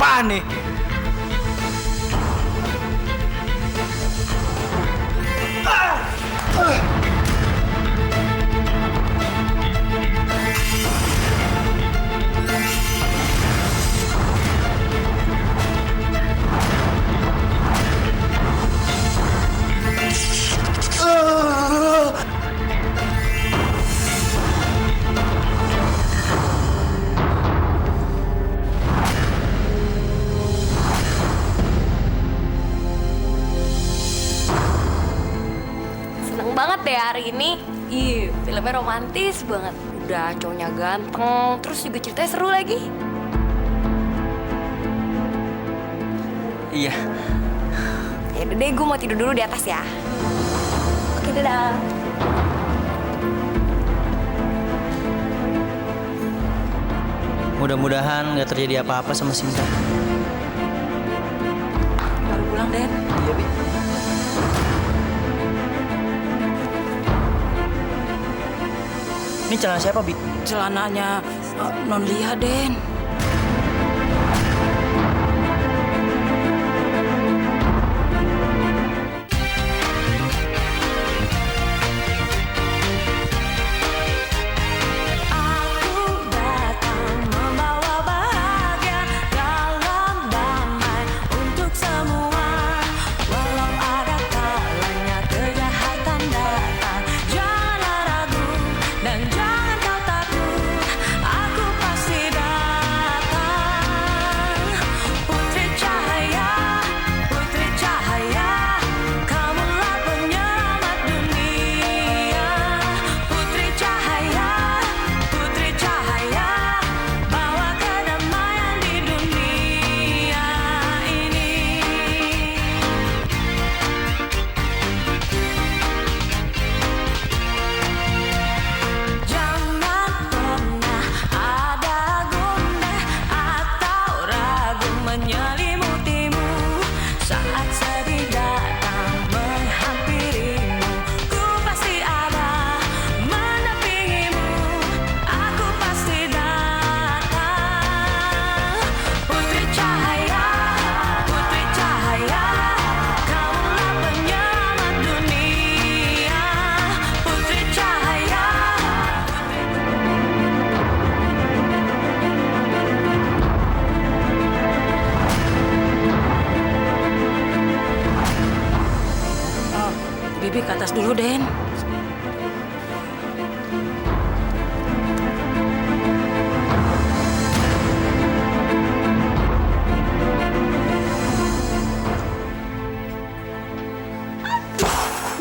apaan nih? Seneng banget deh hari ini. Ih, filmnya romantis banget. Udah cowoknya ganteng, terus juga ceritanya seru lagi. Iya. Ya udah deh, gue mau tidur dulu di atas ya. Oke, dadah. Mudah-mudahan nggak terjadi apa-apa sama Sinta. Baru pulang, Den. Iya, Bi. Ini celana siapa, Bi? Celananya Non Lia, Den. Bibi ke atas dulu, Den.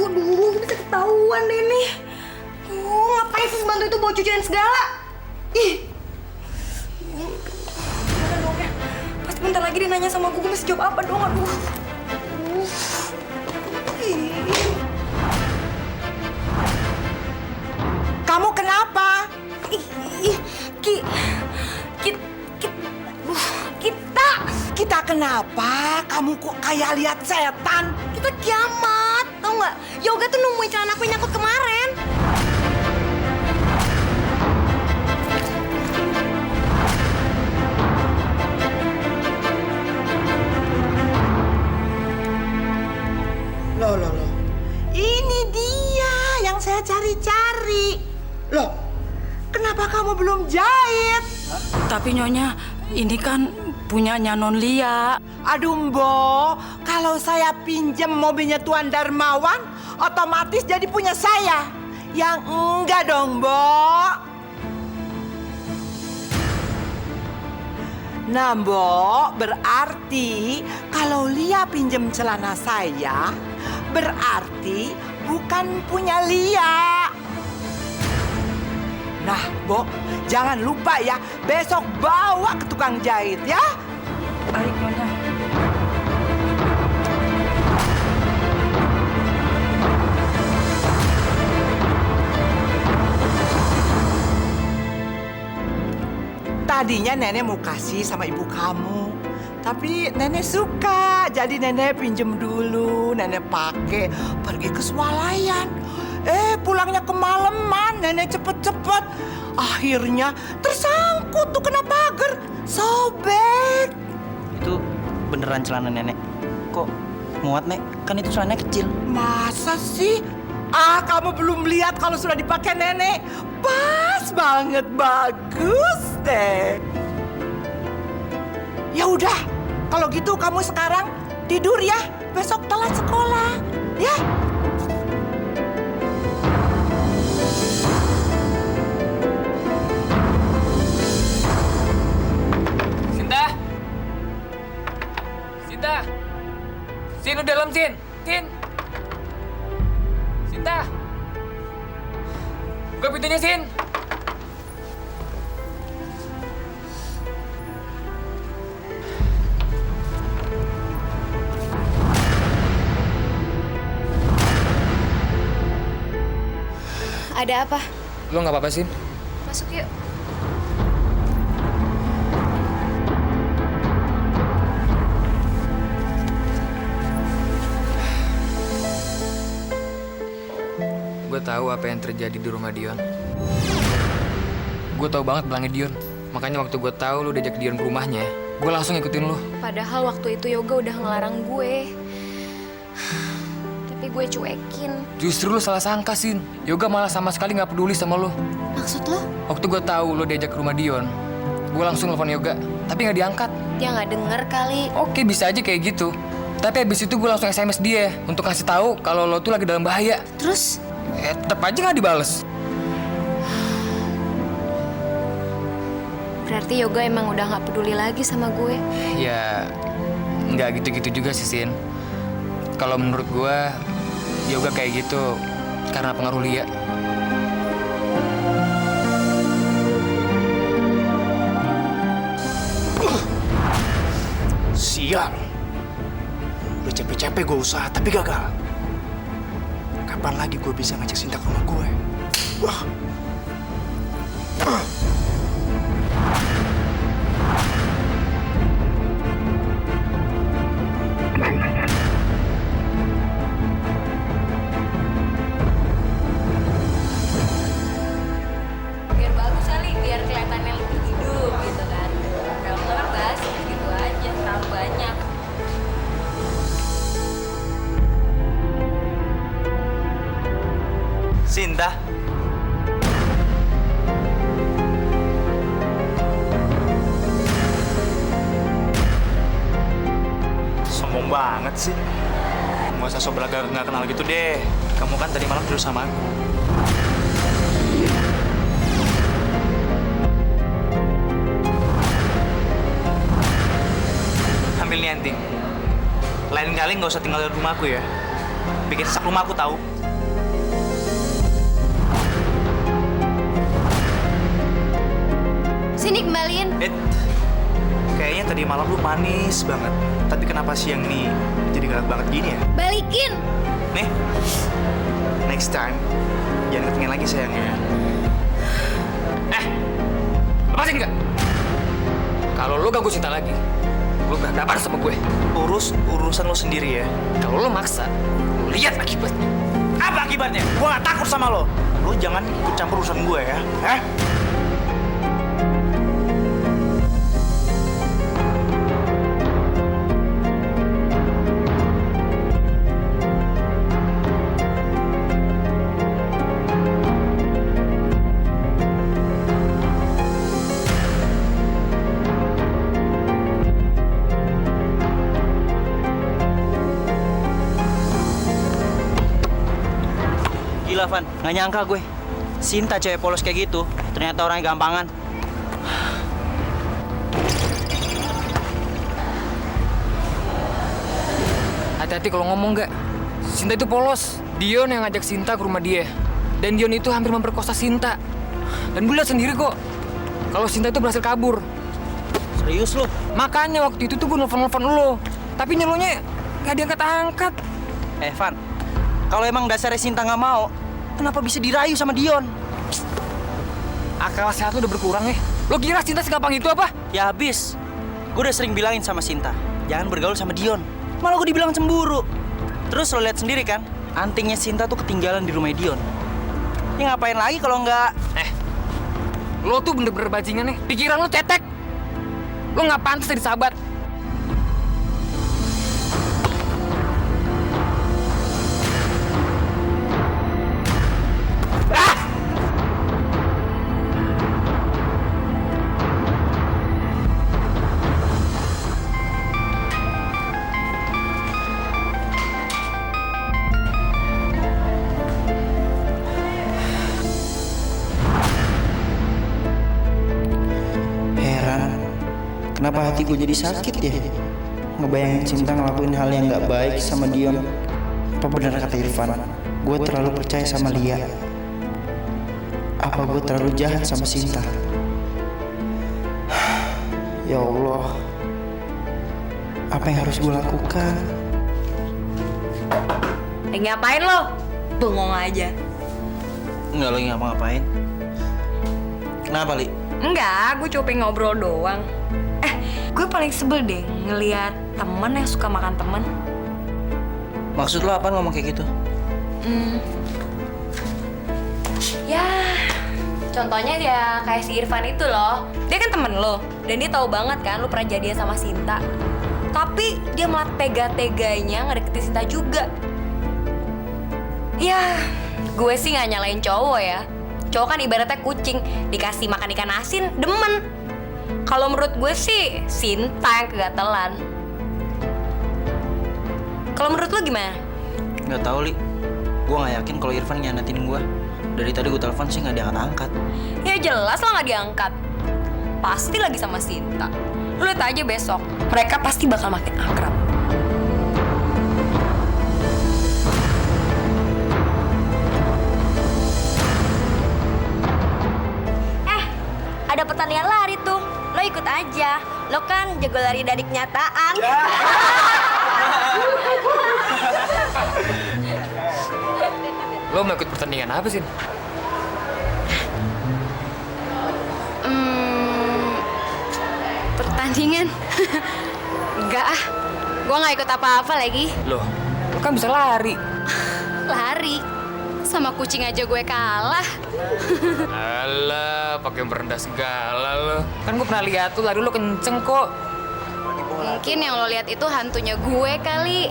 Waduh, bisa ketahuan deh nih. Ngapain sih bantu itu bawa cucian segala? Ih. Udah dong ya. Pasti bentar lagi dia nanya sama gue mesti jawab apa dong, aduh. Kamu kenapa? Kita Kita kenapa? Kamu kok kayak lihat setan? kita kiamat, tau nggak? Yoga tuh nemuin celana aku yang nyangkut kemarin. Loh. Ini dia yang saya cari-cari. Loh, kenapa kamu belum jahit? Tapi Nyonya, ini kan punyanya Non Lia. Aduh, Mbok, kalau saya pinjem mobilnya Tuan Darmawan, otomatis jadi punya saya. Yang enggak dong, Mbok. Nah, Mbok, berarti kalau Lia pinjem celana saya, berarti bukan punya Lia. Nah, Mbok, jangan lupa ya, besok bawa ke tukang jahit ya. Baik, Nyonya. Tadinya nenek mau kasih sama ibu kamu, tapi nenek suka, jadi nenek pinjem dulu, nenek pakai pergi ke swalayan. Pulangnya kemalaman, nenek cepet-cepet. Akhirnya tersangkut tuh kena pagar, sobek. ukuran celana nenek. Kok muat, Nek? Kan itu celananya kecil. Masa sih? Ah, kamu belum lihat kalau sudah dipakai nenek. Pas banget, bagus deh. Ya udah, kalau gitu kamu sekarang tidur ya. Besok telat sekolah, ya. Sinta! Sinta! Sin, udah dalam, Sin! Sin! Sinta! Buka pintunya, Sin! Ada apa? Lo nggak apa-apa, Sin? Masuk yuk. Gue tahu apa yang terjadi di rumah Dion. Gue tahu banget belangnya Dion. Makanya waktu gue tahu lo diajak Dion ke rumahnya, gue langsung ikutin lo. Padahal waktu itu Yoga udah ngelarang gue. Tapi gue cuekin. Justru lo salah sangka, Sin. Yoga malah sama sekali nggak peduli sama lo. Maksud lo? Waktu gue tahu lo diajak ke rumah Dion, gue langsung nelfon Yoga, tapi nggak diangkat. Dia nggak denger kali. Oke, bisa aja kayak gitu. Tapi habis itu gue langsung SMS dia untuk ngasih tahu kalau lo tuh lagi dalam bahaya. Terus? Tetep aja nggak dibales. Berarti Yoga emang udah nggak peduli lagi sama gue. Ya, nggak gitu-gitu juga sih, Sin. Kalau menurut gue, Yoga kayak gitu karena pengaruh Lia. Sial. Udah capek-capek gue usaha, tapi gagal. Kapan lagi gue bisa ngajak Sinta ke rumah gue? Wah. Biar bagus kali, biar kelihatannya lebih hidup gitu kan. Kalau nggak kan basi gitu aja, terlalu banyak. Sinta. Sombong banget sih. Nggak usah sok belaga nggak kenal gitu deh. Kamu kan tadi malam tidur sama aku. Ambil nih anting. Lain kali nggak usah tinggal di rumahku ya. Bikin sesak rumah aku tahu. Sini kembaliin. Kayaknya tadi malam lu manis banget. Tapi kenapa siang ini jadi galak banget gini ya? Balikin. Nih, next time jangan ketinggalan lagi sayangnya. Lepasin nggak? Kalau lo ganggu Sinta lagi, lo berhadapan sama gue. Urusan lo sendiri ya. Kalau lo maksa, lo lihat akibatnya. Apa akibatnya? Gue gak takut sama lo. Lo jangan ikut campur urusan gue ya. Hah? Gila, Van. Nggak nyangka gue. Sinta cewek polos kayak gitu. Ternyata orangnya gampangan. Hati-hati kalau ngomong nggak. Sinta itu polos. Dion yang ngajak Sinta ke rumah dia. Dan Dion itu hampir memperkosa Sinta. Dan gue lihat sendiri kok. Kalau Sinta itu berhasil kabur. Serius lo? Makanya waktu itu tuh gue nelfon lo. Tapi nyelonya nggak diangkat-angkat. Van. Kalau emang dasarnya Sinta nggak mau, kenapa bisa dirayu sama Dion? Akal sehat lo udah berkurang ya. Lo kira Sinta segampang itu apa? Ya habis. Gue udah sering bilangin sama Sinta, jangan bergaul sama Dion. Malah gue dibilang cemburu. Terus lo lihat sendiri kan, antingnya Sinta tuh ketinggalan di rumah Dion. Ya ngapain lagi kalau nggak... Lo tuh bener-bener bajingan nih. Pikiran lo cetek. Lo nggak pantas jadi sahabat. Kenapa hati gue jadi sakit ya? Ngebayangin Cinta ngelakuin hal yang gak baik sama Dion. Apa benar kata Irfan? Gue terlalu percaya sama Lia. Apa gue terlalu jahat sama Cinta? Ya Allah, apa yang harus gue lakukan? Ngapain lo? Bengong aja. Enggak, lagi ngapa-ngapain. Kenapa, Li? Enggak, gue cuma pengen ngobrol doang. Gue paling sebel deh ngelihat temen yang suka makan temen. Maksud lo apa ngomong kayak gitu? Ya, contohnya dia kayak si Irfan itu loh. Dia kan temen lo, dan dia tahu banget kan lo pernah jadian sama Sinta. Tapi dia malah tega-teganya ngedeketin Sinta juga. Ya, gue sih nggak nyalain cowok ya. Cowok kan ibaratnya kucing, dikasih makan ikan asin, demen. Kalau menurut gue sih, Sinta yang kegatelan. Kalau menurut lo gimana? Nggak tahu, Li. Gue nggak yakin kalau Irfan ngianatin gue. Dari tadi gue telepon sih nggak diangkat-angkat. Ya jelas lah nggak diangkat. Pasti lagi sama Sinta. Lo lihat aja besok, mereka pasti bakal makin akrab. Ada pertandingan lari tuh, lo ikut aja. Lo kan jago lari dari kenyataan. Lo mau ikut pertandingan apa sih? Pertandingan? Enggak ah, gue nggak ikut apa-apa lagi. Lo kan bisa lari. Lari? Sama kucing aja gue kalah. Alah, pakai merendah segala lo. Kan gue pernah lihat tuh lari lo kenceng kok. Mungkin yang lo lihat itu hantunya gue kali.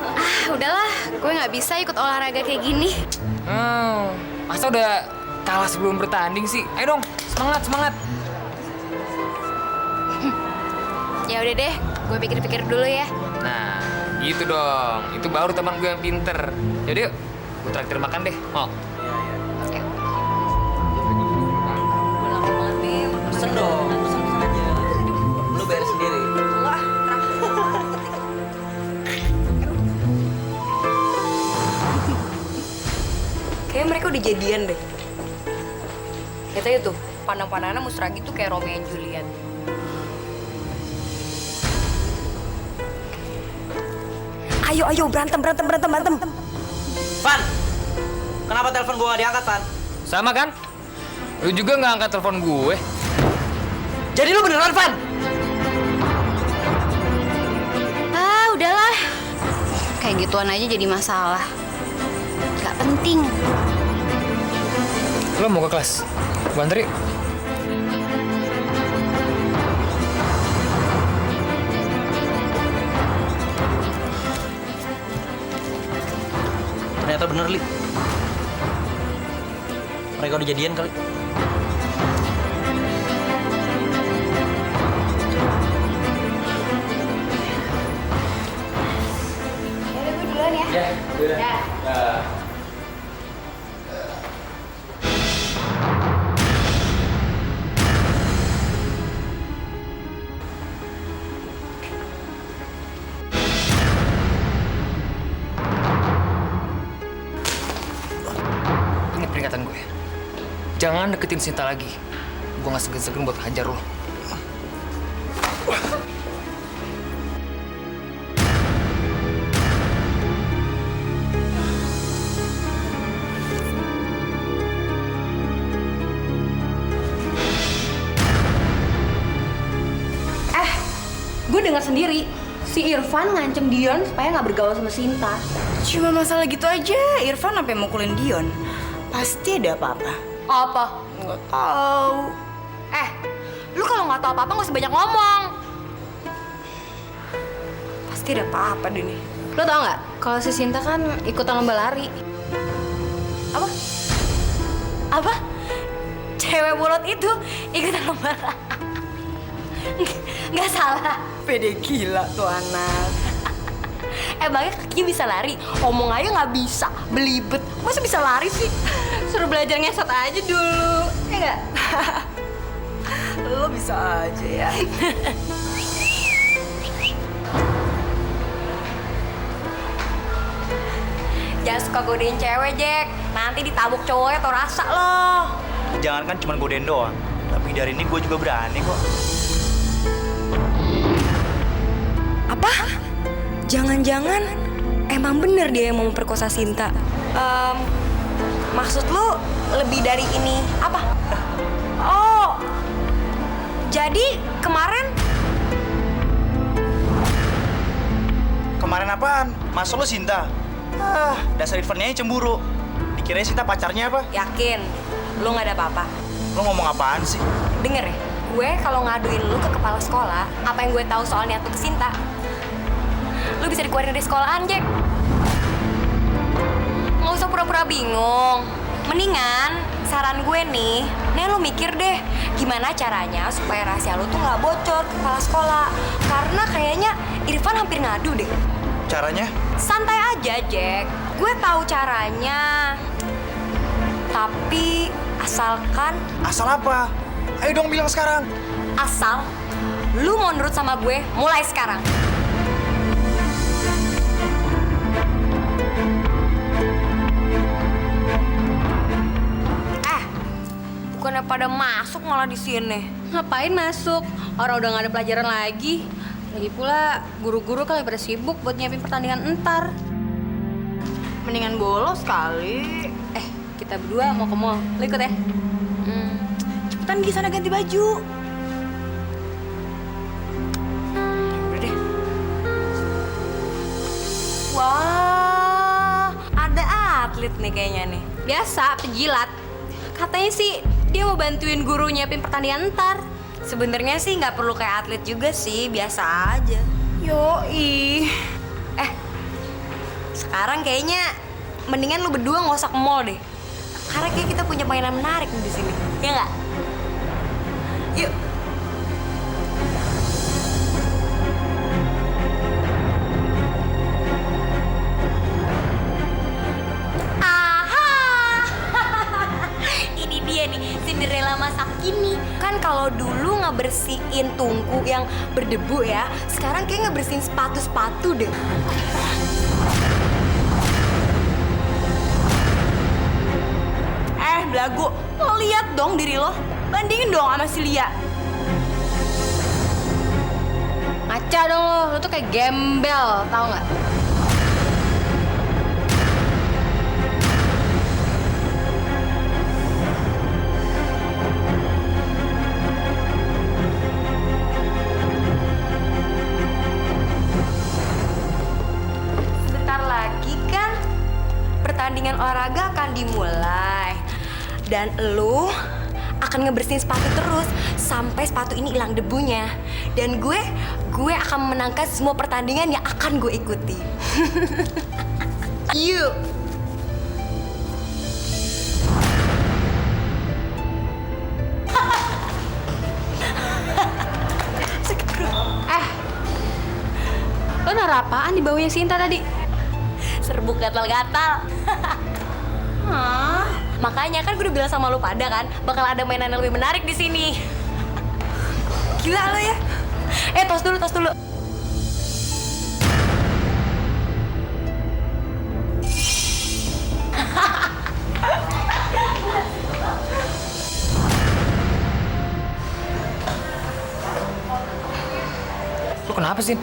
Ah, udahlah, gue nggak bisa ikut olahraga kayak gini. Masa udah kalah sebelum bertanding sih? Ayo dong, semangat, semangat. Ya udah deh, gue pikir-pikir dulu ya. Nah, gitu dong. Itu baru teman gue yang pinter. Yaudah yuk, gue traktir makan deh. Mau? Pesen dong, pesen aja. Lu bayar sendiri. Kayaknya mereka udah jadian deh. Lihat aja tuh, pandang-pandangannya musra gitu kayak Romeo and Juliet. Ayo, berantem. Van, kenapa telepon gue nggak diangkat, Van? Sama kan? Lu juga nggak angkat telepon gue. Jadi lu beneran, Van? Ah, udahlah. Kayak gituan aja jadi masalah. Gak penting. Lo mau ke kelas? Gue anter yuk. Ternyata bener, Li. Mereka udah jadian kali. Yaudah, gue duluan ya. Ya, udah. Ya. Ini peringatan gue. Jangan deketin Sinta lagi. Gue nggak segan-segan buat hajar lo. Gue dengar sendiri, si Irfan ngancem Dion supaya nggak bergaul sama Sinta. Cuma masalah gitu aja, Irfan sampai mukulin Dion. Pasti ada apa-apa. Apa? Nggak tahu. Lu kalau nggak tahu apa-apa nggak usah banyak ngomong. Pasti ada apa-apa deh nih. Lo tau nggak? Kalau si Sinta kan ikutan lomba lari. Apa? Apa? Cewek bolot itu ikutan lomba lari. Nggak salah. Pede gila tuh anak. Emangnya kakinya bisa lari? Omong aja nggak bisa, belibet. Masa bisa lari sih? Suruh belajar ngesot aja dulu, ya nggak? Lo bisa aja ya. Jangan suka godain cewek, Jack. Nanti ditabuk cowoknya tau rasa lo. Jangan kan cuma godain doang. Tapi dari ini gue juga berani kok. Apa? Jangan-jangan emang bener dia yang mau memperkosa Sinta. Maksud lu lebih dari ini apa? Oh, jadi kemarin Apaan? Masa lo Sinta? Dasar Irfannya cemburu. Dikirain Sinta pacarnya apa? yakin lu nggak ada apa-apa. Lo ngomong apaan sih? Denger ya, gue kalau ngaduin lu ke kepala sekolah, apa yang gue tahu soal niat lu ke Sinta, lu bisa dikeluarin dari sekolahan, Jack. Nggak usah pura-pura bingung. Mendingan saran gue nih, lu mikir deh gimana caranya supaya rahasia lu tuh nggak bocor ke kepala sekolah. Karena kayaknya Irfan hampir ngadu deh. Caranya? Santai aja, Jack. Gue tahu caranya. Tapi asalkan Asal apa? Ayo dong bilang sekarang. asal lu mau nurut sama gue mulai sekarang. Bukannya pada masuk malah di sini. Ngapain masuk? Orang udah nggak ada pelajaran lagi. Lagi pula guru-guru kali pada sibuk buat nyiapin pertandingan entar. Mendingan bolos kali. Kita berdua mau ke mall. Lu ikut ya? Cepetan di sana ganti baju. Udah deh. Wah, ada atlet nih kayaknya nih. Biasa, pejilat. Katanya sih dia mau bantuin guru nyiapin pertandingan entar. Sebenarnya sih nggak perlu kayak atlet juga sih, biasa aja. Yoi. Sekarang kayaknya mendingan lu berdua nggak usah ke mall deh. Karena kayak kita punya mainan menarik nih di sini. Ya nggak? Yuk. Ini dia nih, Cinderella masa kini. Kan kalau dulu ngebersihin tungku yang berdebu ya, sekarang kayak ngebersihin sepatu-sepatu deh. Belagu, lo lihat dong diri lo. Bandingin dong sama si Lia. Ngaca dong lo tuh kayak gembel, tau nggak? Sebentar lagi kan pertandingan olahraga akan dimulai. Dan lu akan ngebersihin sepatu terus sampai sepatu ini hilang debunya. Dan gue akan memenangkan semua pertandingan yang akan gue ikuti. Yuk. Lo naruh apaan di bawahnya Sinta tadi? Serbuk gatal-gatal. Makanya kan gue udah bilang sama lu pada kan, bakal ada mainan yang lebih menarik di sini. Gila lo ya. Tos dulu. Lu kenapa sih?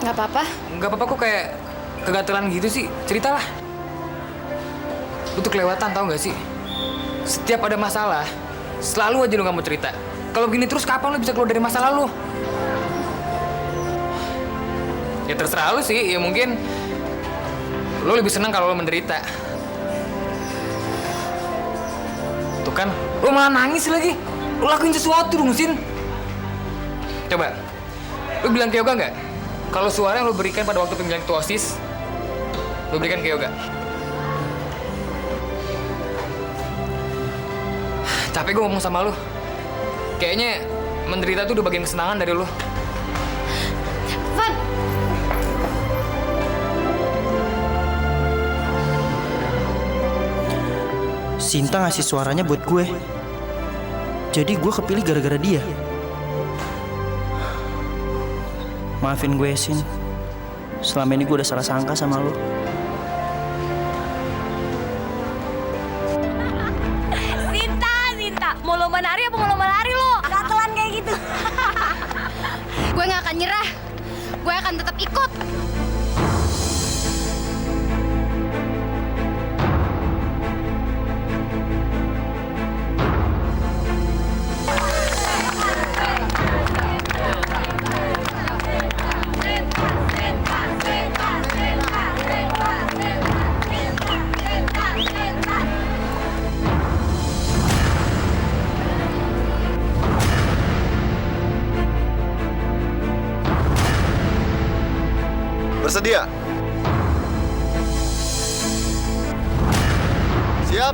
Nggak apa-apa. Nggak apa-apa kok, kayak kegatelan gitu sih. Ceritalah. Lu tuh kelewatan, tau gak sih? Setiap ada masalah, selalu aja lu gak mau cerita. Kalau gini terus kapan lu bisa keluar dari masalah lu? Ya terserah lu sih, ya mungkin lu lebih senang kalau lu menderita. Tuh kan, lu malah nangis lagi. Lu lakuin sesuatu dong, Sin. Coba, lu bilang ke Yoga nggak? Kalau suara yang lu berikan pada waktu pemilihan ketua OSIS, lu berikan ke Yoga. Capek gue ngomong sama lu. Kayaknya menderita tuh udah bagian kesenangan dari lu. Van, Sinta ngasih suaranya buat gue. Jadi gue kepilih gara-gara dia. Maafin gue, Sin. Selama ini gue udah salah sangka sama lo. Sinta, mau lomba nari apa mau lomba lari lo? Gatelan kayak gitu. Gue nggak akan nyerah. Gue akan tetap ikut. Bersedia? Siap?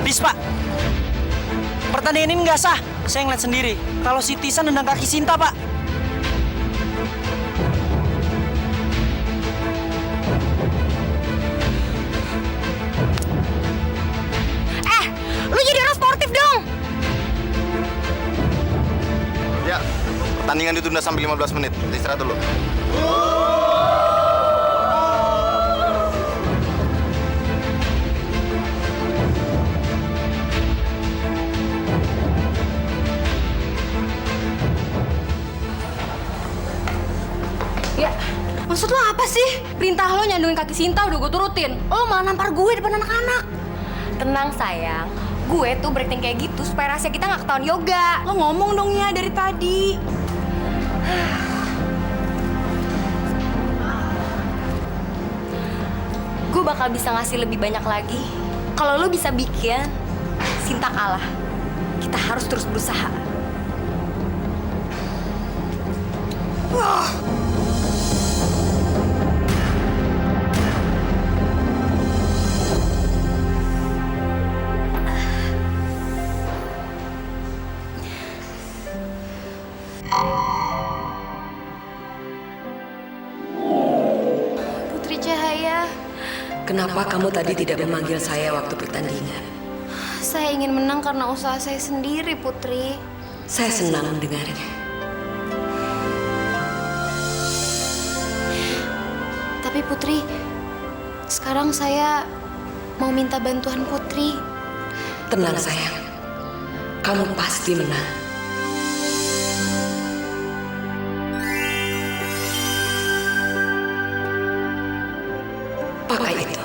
Bis, Pak. Pertandingan ini nggak sah. Saya ngeliat sendiri. Kalau si Tisa nendang kaki Sinta, Pak. Lu jadi orang sportif dong. Ya, pertandingan ditunda sampai 15 menit. Istirahat dulu. Ya, maksud lo apa sih? Perintah lo nyandungin kaki Sinta udah gue turutin. Lo malah nampar gue depan anak-anak. Tenang sayang, gue tuh breaking kayak gitu supaya rahasia kita nggak ketahuan yoga. Lo ngomong dong ya dari tadi. Gue bakal bisa ngasih lebih banyak lagi. Kalau lo bisa bikin Sinta kalah, kita harus terus berusaha. Putri Cahaya, Kenapa kamu tadi tidak memanggil saya waktu pertandingan? saya ingin menang karena usaha saya sendiri, Putri. Saya senang mendengarnya. Tapi Putri, sekarang saya mau minta bantuan Putri. Tenang sayang, kamu pasti menang. Pakai itu.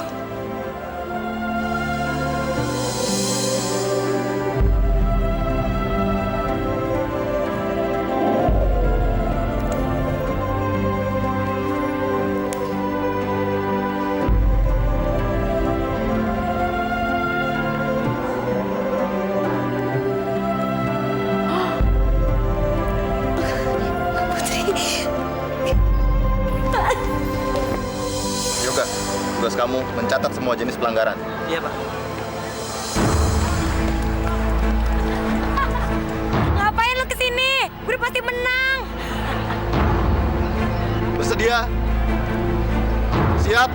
Yoga, tugas kamu mencatat semua jenis pelanggaran. Iya, Pak. Ngapain lo kesini? Gue udah pasti menang. Bersedia? Siap?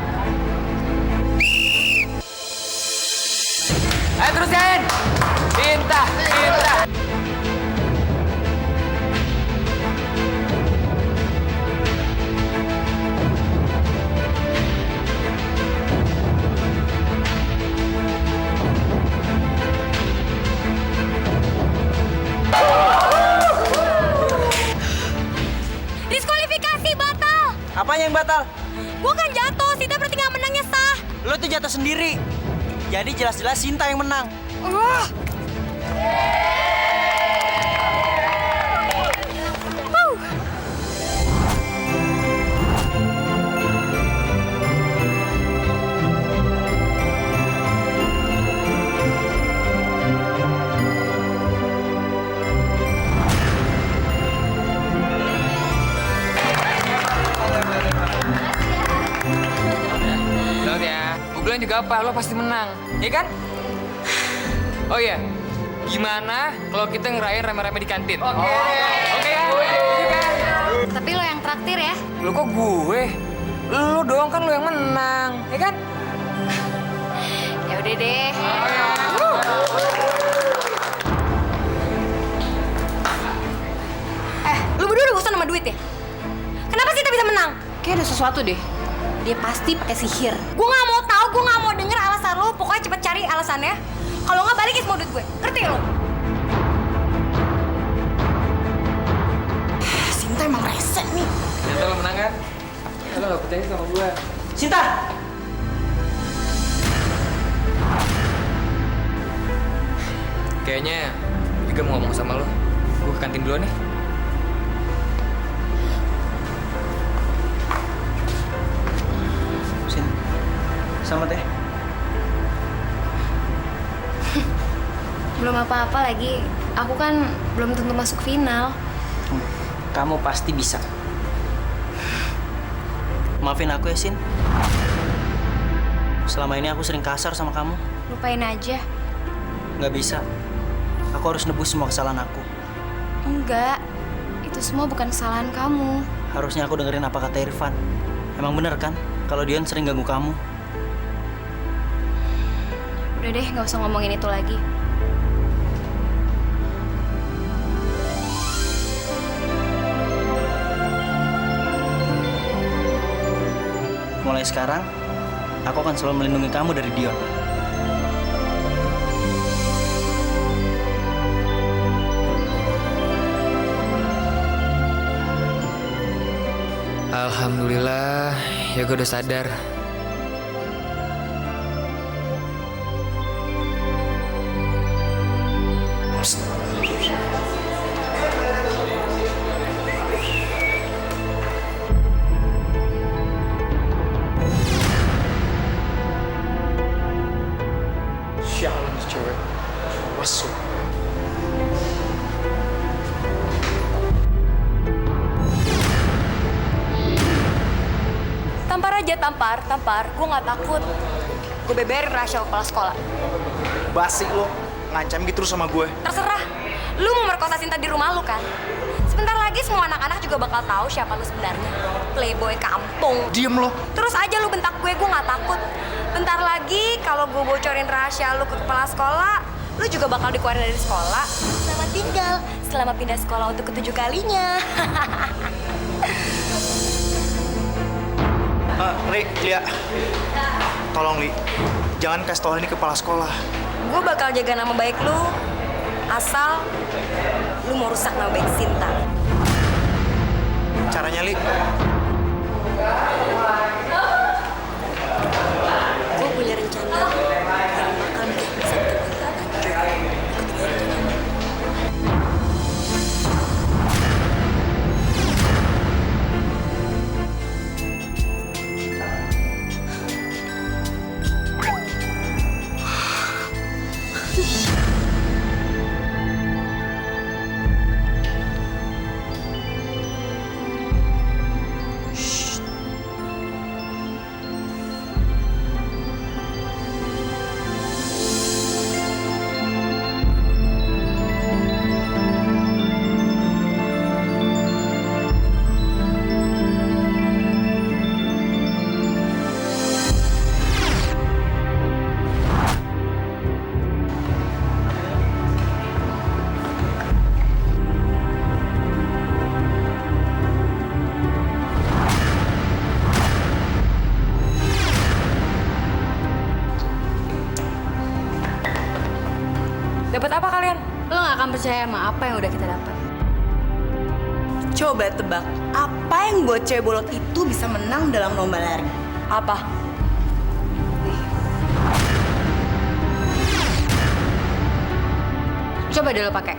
Ayo terusin. Sinta. Diskualifikasi batal. Apanya yang batal? Gue kan jatuh, Sinta berarti nggak menangnya sah. Lo tuh jatuh sendiri. Jadi jelas-jelas Sinta yang menang. juga apa, lo pasti menang, ya kan? Oh iya, gimana kalau kita ngerayain rame-rame di kantin? Oke ya? Tapi lo yang traktir ya. Lo kok gue? Lo doang kan lo yang menang, ya kan? Ya udah deh. Lu berdua udah bosan sama duit ya? Kenapa Sinta bisa menang? Kayak ada sesuatu deh. Dia pasti pakai sihir. Gue nggak mau tahu, gue nggak mau denger alasan lo. Pokoknya cepet cari alasannya. Kalau nggak balikin semua duit gue, ngerti lo? Sinta emang rese nih. Ternyata lo menang kan? Lo gak percaya sama gue. Sinta! Kayaknya Vika mau ngomong sama lo. Gue ke kantin dulu nih. Sin, selamat ya. Belum apa-apa lagi. Aku kan belum tentu masuk final. Kamu pasti bisa. Maafin aku ya, Sin. Selama ini aku sering kasar sama kamu. Lupain aja. Nggak bisa. Aku harus nebus semua kesalahan aku. Enggak. Itu semua bukan kesalahan kamu. Harusnya aku dengerin apa kata Irfan. Emang bener kan? Kalau Dion sering ganggu kamu. Udah deh, nggak usah ngomongin itu lagi. Mulai sekarang, aku akan selalu melindungi kamu dari Dion. Alhamdulillah, ya gue udah sadar. Sialan nih cewek. Masuk. Tampar aja, tampar. Gue nggak takut. Gue beberin rahasia kepala sekolah. Basi lo. Ngancam gitu terus sama gue. Terserah. Lu mau merkosa Sinta di rumah lu kan? Sebentar lagi semua anak-anak juga bakal tahu siapa lu sebenarnya. Playboy kampung. Diem lo. Terus aja lu bentak gue nggak takut. Bentar lagi kalau gue bocorin rahasia lu ke kepala sekolah, lu juga bakal dikeluarin dari sekolah. Selamat tinggal, selama pindah sekolah untuk ke-7 kalinya. Li, Lia. Tolong, Li. Jangan kasih tau ini ke kepala sekolah. Gue bakal jaga nama baik lu, asal lu mau rusak nama baik Sinta. Caranya, Li. Gue punya rencana yang bakal bikin Sinta hancur. Dapat apa kalian? Lo nggak akan percaya sama apa yang udah kita dapat. Coba tebak, apa yang buat cewek bolot itu bisa menang dalam lomba lari? Apa? Coba deh lo pakai.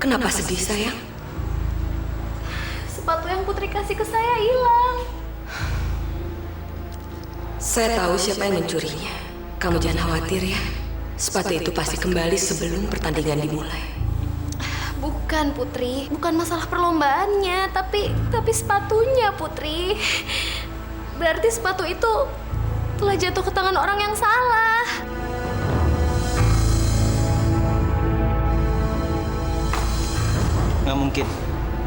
Kenapa sedih, sayang? Sepatu yang Putri kasih ke saya hilang. Saya tahu siapa yang mencurinya. Kamu jangan khawatir ya. Sepatu itu pasti kembali sebelum pertandingan dimulai. Bukan Putri, bukan masalah perlombaannya, tapi sepatunya Putri. Berarti sepatu itu telah jatuh ke tangan orang yang salah. Nggak mungkin.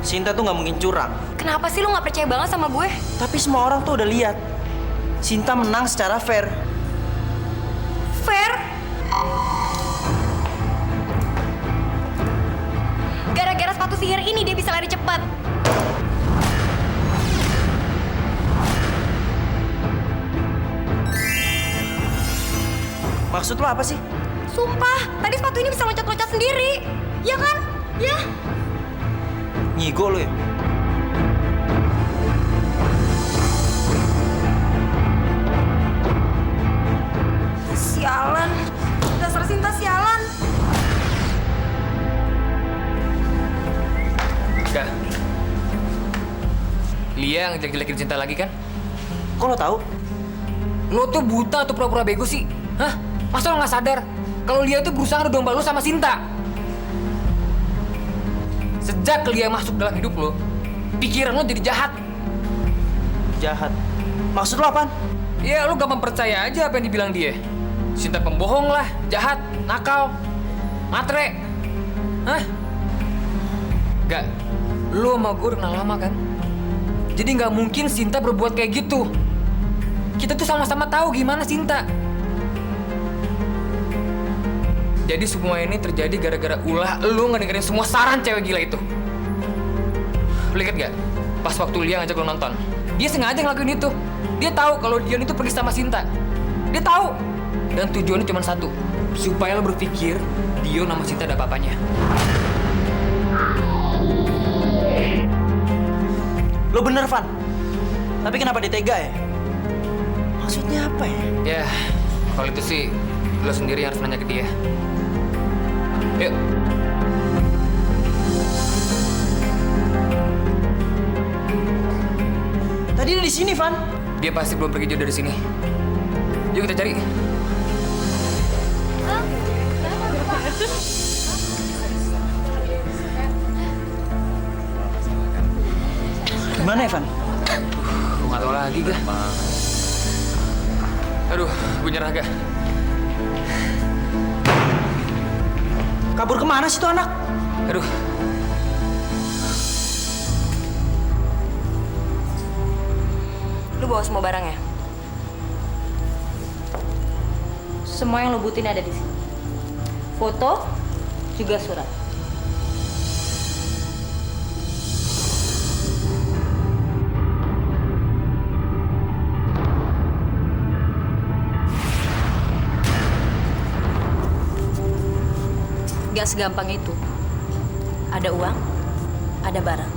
Sinta tuh nggak mungkin curang. Kenapa sih lu nggak percaya banget sama gue? Tapi semua orang tuh udah lihat. Sinta menang secara fair. Fair? Gara-gara sepatu sihir ini dia bisa lari cepat. Maksud lo apa sih? Sumpah, tadi sepatu ini bisa loncat-loncat sendiri. Ya kan? Ya. Ngigo lo ya? Sialan. Dasar Sinta sialan. Kak, Lia yang jelek-jelekin Cinta lagi kan? Kok lo tahu? Lo tuh buta atau pura-pura bego sih? Hah? Masa lo nggak sadar kalau Lia tuh berusaha adu domba lo sama Sinta? Sejak Lia masuk dalam hidup lo, pikiran lo jadi jahat. Jahat. Maksud lo apaan? Ya, lo gampang percaya aja apa yang dibilang dia. Sinta pembohong lah, jahat, nakal, matre. Hah? Gak, lo sama gue udah kenal lama kan? Jadi nggak mungkin Sinta berbuat kayak gitu. Kita tuh sama-sama tahu gimana Sinta. Jadi semua ini terjadi gara-gara ulah lo ngedengerin semua saran cewek gila itu. Lo lihat gak? Pas waktu Lia ngajak lo nonton, dia sengaja ngelakuin itu. Dia tahu kalau Dion itu pergi sama Sinta. Dia tahu. Dan tujuannya cuma satu, supaya lo berpikir Dion sama Sinta ada apa-apanya. Lo bener, Van. Tapi kenapa dia tega ya? Maksudnya apa ya? Ya, kalau itu sih lo sendiri yang harus nanya ke dia. Yuk. Tadi dia di sini, Van. Dia pasti belum pergi jauh dari sini. Yuk kita cari. Gimana, Evan? Gue nggak tahu lagi, Gak. Aduh, gue nyerah, Gak. Kabur kemana sih tuh anak? Aduh. Lu bawa semua barangnya? Semua yang lo butuhin ada di sini. Foto, juga surat. Gak segampang itu. Ada uang, ada barang.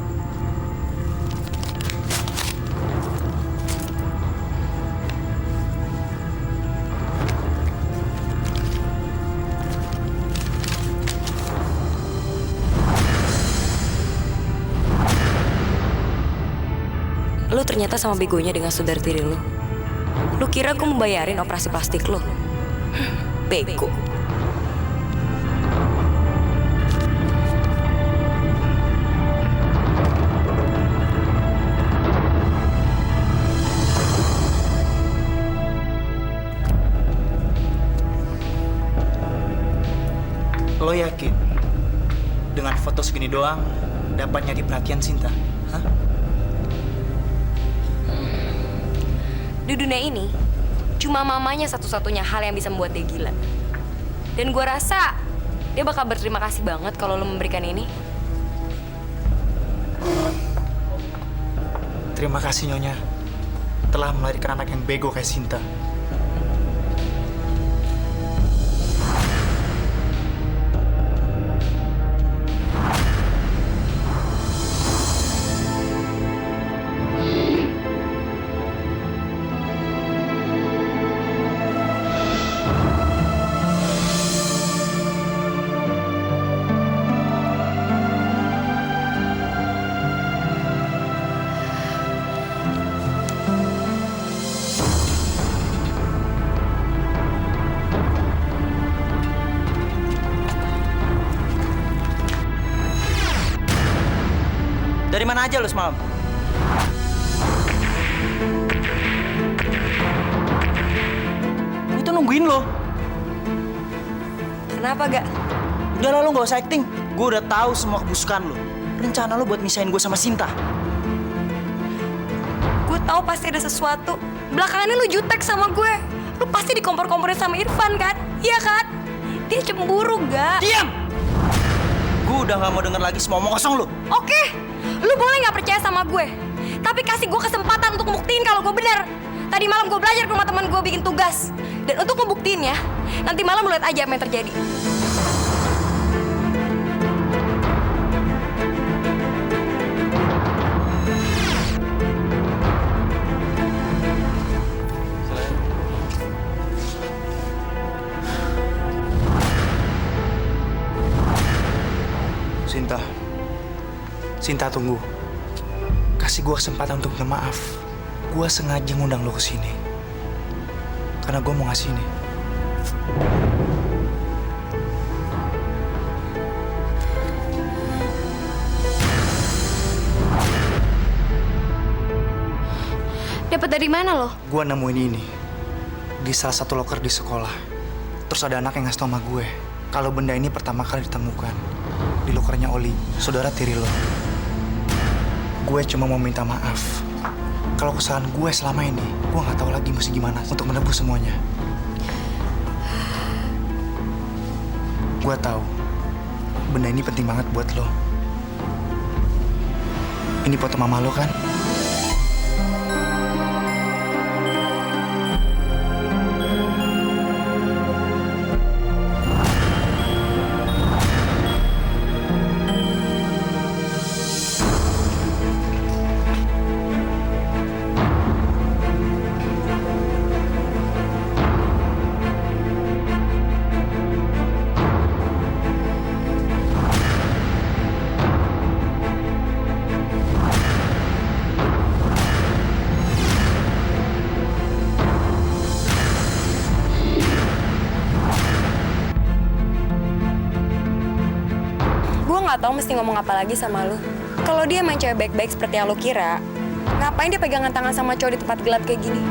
Lu ternyata sama begonya dengan saudara tiri lu. Lu kira gue mau bayarin operasi plastik lu? Bego. Lo yakin dengan foto segini doang dapat nyari perhatian Sinta? Hah? Di dunia ini, cuma mamanya satu-satunya hal yang bisa membuat dia gila. Dan gue rasa dia bakal berterima kasih banget kalau lo memberikan ini. Terima kasih Nyonya telah melahirkan anak yang bego kayak Sinta. Dari mana aja lo semalam? Gue tuh nungguin lo. Kenapa gak? Udah lah, lo gak usah acting. Gue udah tahu semua kebusukan lo. Rencana lo buat misahin gue sama Sinta. Gue tahu pasti ada sesuatu. Belakangan ini lu jutek sama gue. Lu pasti dikompor-komporin sama Irfan kan? Iya kan? Dia cemburu gak? Diam! Gue udah gak mau denger lagi semua omong kosong lo. Oke, lu boleh nggak percaya sama gue, tapi kasih gue kesempatan untuk ngebuktiin kalau gue benar. Tadi malam gue belajar ke rumah teman gue bikin tugas, dan untuk ngebuktiinnya, nanti malam lu lihat aja apa yang terjadi. Sinta. Sinta, tunggu. Kasih gue kesempatan untuk minta maaf. Gue sengaja ngundang lo ke sini. Karena gue mau ngasih ini. Dapat dari mana lo? Gue nemuin ini di salah satu loker di sekolah. Terus ada anak yang ngasih tau sama gue kalau benda ini pertama kali ditemukan di lokernya Oli, saudara tiri lo. Gue cuma mau minta maaf kalau kesalahan gue selama ini. Gue nggak tahu lagi mesti gimana untuk menebus semuanya. Gue tahu benda ini penting banget buat lo. Ini foto mama lo kan? Gue nggak tahu mesti ngomong apa lagi sama lu. Kalau dia emang cewek baik-baik seperti yang lu kira, ngapain dia pegangan tangan sama cowok di tempat gelap kayak gini?